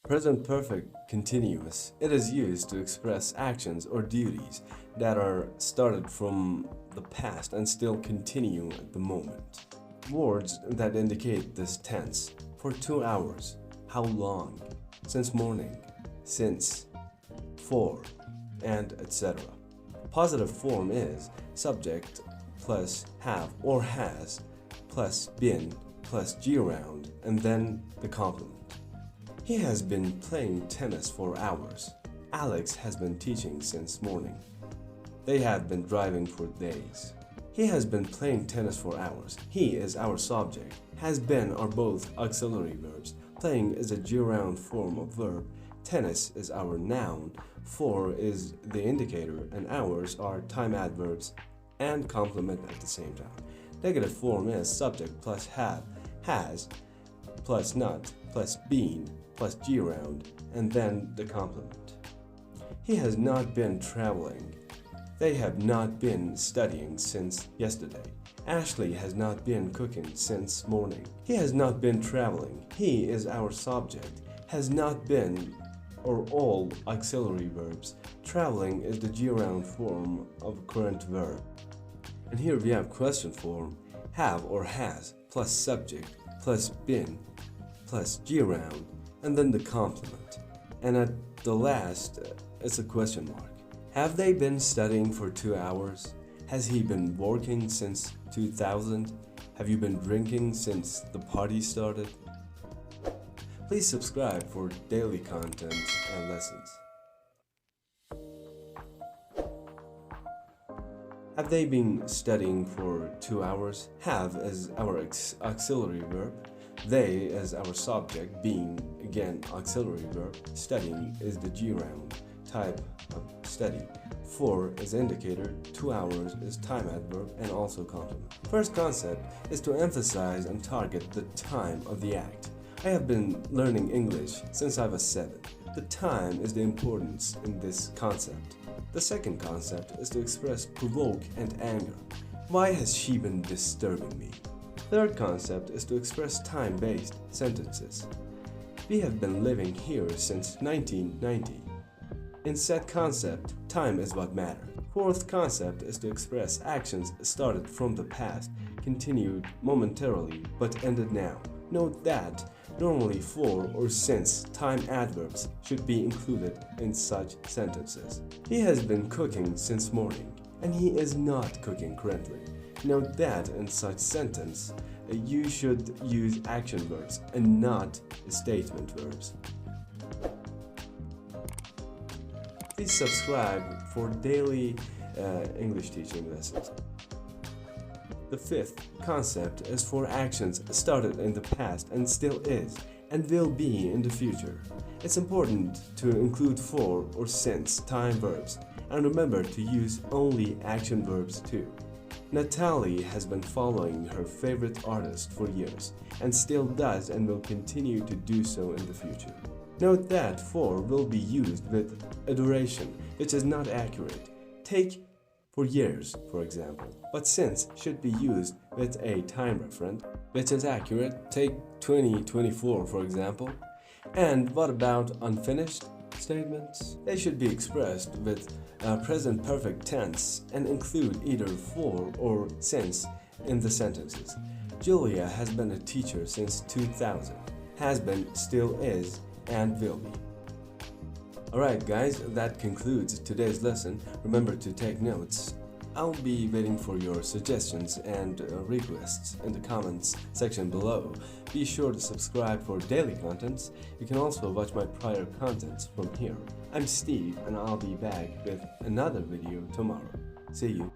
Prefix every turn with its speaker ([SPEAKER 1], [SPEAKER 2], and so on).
[SPEAKER 1] Present perfect continuous. It is used to express actions or duties that are started from the past and still continue at the moment. Words that indicate this tense: for 2 hours, how long, since morning, since, for, and etc. Positive form is subject plus have or has plus been plus gerund and then the complement. He has been playing tennis for hours. Alex has been teaching since morning. They have been driving for days. He has been playing tennis for hours. He is our subject. Has been are both auxiliary verbs. Playing is a gerund form of verb. Tennis is our noun. For is the indicator, and hours are time adverbs and complement at the same time. Negative form is subject plus have, has, plus not, plus been, plus gerund, and then the complement. He has not been traveling. They have not been studying since yesterday. Ashley has not been cooking since morning. He has not been traveling. He is our subject. Has not been or all auxiliary verbs. Traveling is the gerund form of a current verb. And here we have question form: have or has plus subject plus been plus gerund and then the complement. And at the last, it's a question mark. Have they been studying for 2 hours? Has he been working since 2000? Have you been drinking since the party started? Please subscribe for daily content and lessons. Have they been studying for 2 hours? Have is our auxiliary verb. They is our subject, being again auxiliary verb. Studying is the gerund type of study. For is indicator, 2 hours is time adverb and also complement. First concept is to emphasize and target the time of the act. I have been learning English since I was 7. The time is the importance in this concept. The second concept is to express provoke and anger. Why has she been disturbing me? Third concept is to express time-based sentences. We have been living here since 1990. In said concept, time is what matters. Fourth concept is to express actions started from the past, continued momentarily, but ended now. Note that normally for or since time adverbs should be included in such sentences. He has been cooking since morning, and he is not cooking currently. Note that in such sentence, you should use action verbs and not statement verbs. Please subscribe for daily English teaching lessons. The fifth concept is for actions started in the past and still is and will be in the future. It's important to include for or since time verbs and remember to use only action verbs too. Natalie has been following her favorite artist for years and still does and will continue to do so in the future. Note that for will be used with a duration which is not accurate. Take for years, for example, but since should be used with a time reference which is accurate. Take 2024, for example. And what about unfinished statements? They should be expressed with present perfect tense and include either for or since in the sentences. Julia has been a teacher since 2000. Has been, still is, and will be. Alright guys, that concludes today's lesson. Remember to take notes. I'll be waiting for your suggestions and requests in the comments section below. Be sure to subscribe for daily contents. You can also watch my prior contents from here. I'm Steve and I'll be back with another video tomorrow. See you.